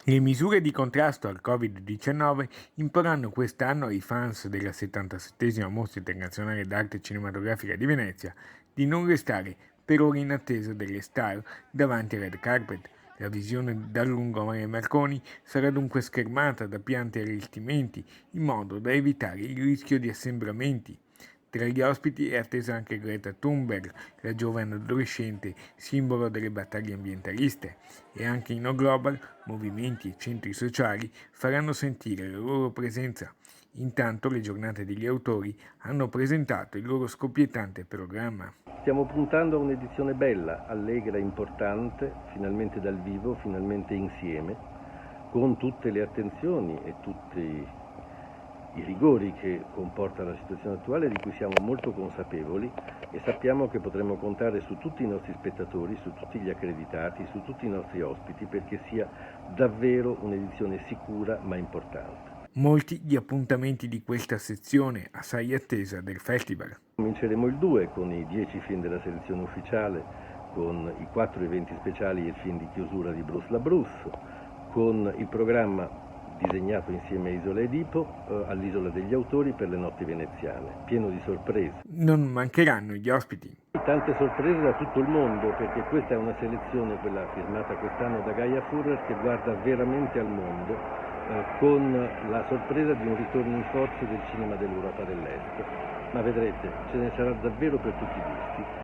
Le misure di contrasto al Covid-19 imporranno quest'anno ai fans della 77esima Mostra internazionale d'arte cinematografica di Venezia di non restare per ora in attesa delle star davanti al red carpet. La visione dal lungomare Marconi sarà dunque schermata da piante e allestimenti, in modo da evitare il rischio di assembramenti. Tra gli ospiti è attesa anche Greta Thunberg, la giovane adolescente simbolo delle battaglie ambientaliste, e anche in No Global movimenti e centri sociali faranno sentire la loro presenza. Intanto le giornate degli autori hanno presentato il loro scoppiettante programma. Stiamo puntando a un'edizione bella, allegra, importante, finalmente dal vivo, finalmente insieme, con tutte le attenzioni e tutti i rigori che comporta la situazione attuale, di cui siamo molto consapevoli e sappiamo che potremo contare su tutti i nostri spettatori, su tutti gli accreditati, su tutti i nostri ospiti, perché sia davvero un'edizione sicura ma importante. Molti gli appuntamenti di questa sezione assai attesa del festival. Cominceremo il 2 con i 10 film della selezione ufficiale, con i 4 eventi speciali e il film di chiusura di Bruce LaBruce, con il programma disegnato insieme a Isola Edipo all'Isola degli Autori per le notti veneziane, pieno di sorprese. Non mancheranno gli ospiti. Tante sorprese da tutto il mondo, perché questa è una selezione, quella firmata quest'anno da Gaia Furrer, che guarda veramente al mondo, con la sorpresa di un ritorno in forza del cinema dell'Europa dell'Est. Ma vedrete, ce ne sarà davvero per tutti i gusti.